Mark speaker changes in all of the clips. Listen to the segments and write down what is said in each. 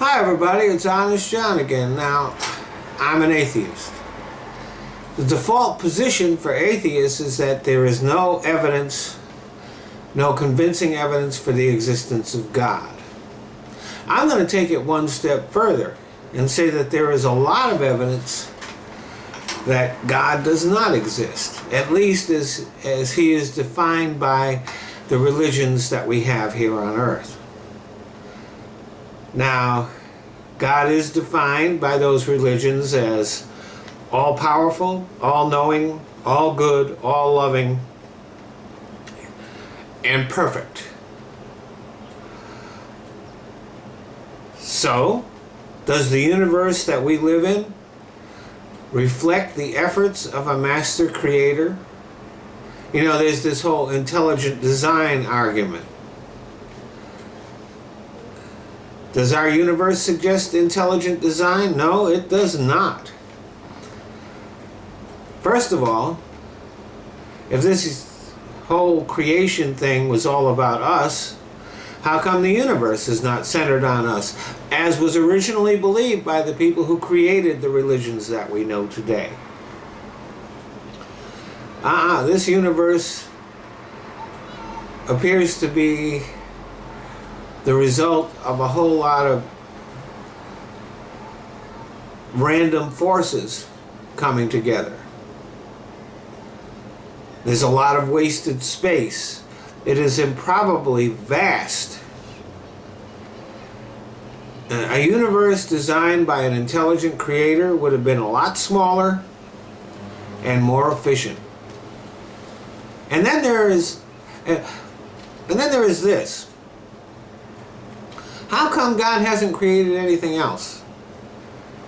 Speaker 1: Hi everybody, it's Honest John again. Now, I'm an atheist. The default position for atheists is that there is no evidence, no convincing evidence for the existence of God. I'm going to take it one step further and say that there is a lot of evidence that God does not exist, at least as he is defined by the religions that we have here on earth. Now, God is defined by those religions as all-powerful, all-knowing, all-good, all-loving, and perfect. So, does the universe that we live in reflect the efforts of a master creator? You know, there's this whole intelligent design argument. Does our universe suggest intelligent design? No, it does not. First of all, if this whole creation thing was all about us, how come the universe is not centered on us, as was originally believed by the people who created the religions that we know today? This universe appears to be the result of a whole lot of random forces coming together. There's a lot of wasted space. It is improbably vast. A universe designed by an intelligent creator would have been a lot smaller and more efficient. And then there is this. How come God hasn't created anything else?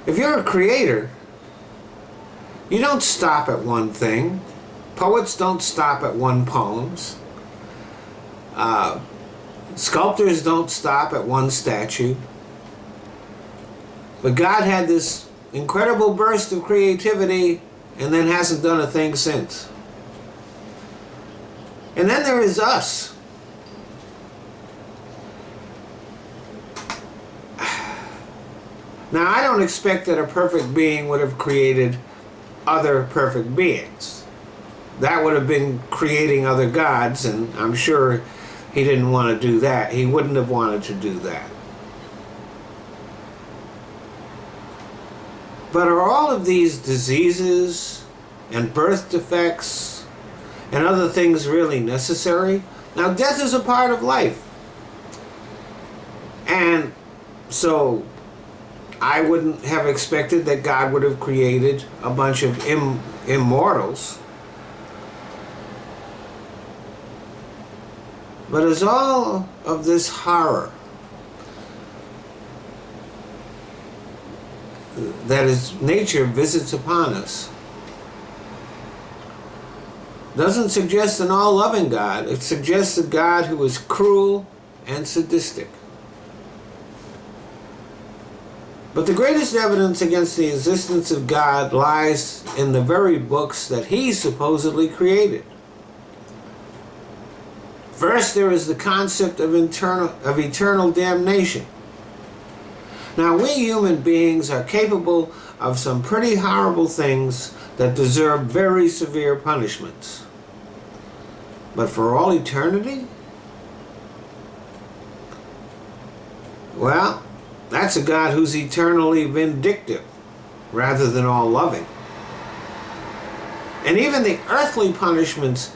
Speaker 1: If you're a creator, you don't stop at one thing. Poets don't stop at one poem. Sculptors don't stop at one statue. But God had this incredible burst of creativity and then hasn't done a thing since. And then there is us. Now, I don't expect that a perfect being would have created other perfect beings. That would have been creating other gods, and I'm sure he didn't want to do that. He wouldn't have wanted to do that. But are all of these diseases and birth defects and other things really necessary? Now, death is a part of life. And so I wouldn't have expected that God would have created a bunch of immortals. But as all of this horror that is nature visits upon us doesn't suggest an all-loving God. It suggests a God who is cruel and sadistic. But the greatest evidence against the existence of God lies in the very books that he supposedly created. First, there is the concept of eternal damnation. Now, we human beings are capable of some pretty horrible things that deserve very severe punishments. But for all eternity? Well, that's a God who's eternally vindictive rather than all-loving. And even the earthly punishments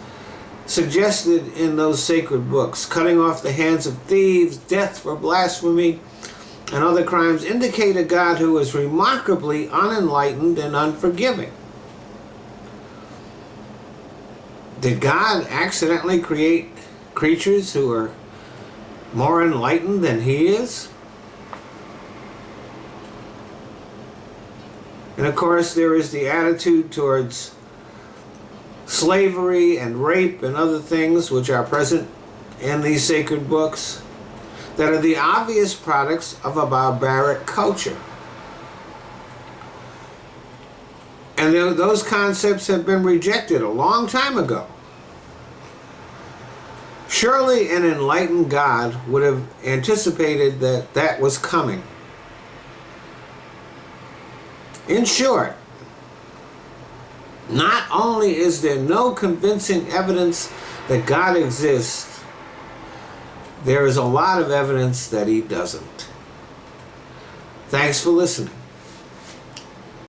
Speaker 1: suggested in those sacred books, cutting off the hands of thieves, death for blasphemy, and other crimes, indicate a God who is remarkably unenlightened and unforgiving. Did God accidentally create creatures who are more enlightened than he is? And of course, there is the attitude towards slavery and rape and other things which are present in these sacred books that are the obvious products of a barbaric culture. And those concepts have been rejected a long time ago. Surely an enlightened God would have anticipated that that was coming. In short, not only is there no convincing evidence that God exists, there is a lot of evidence that he doesn't. Thanks for listening.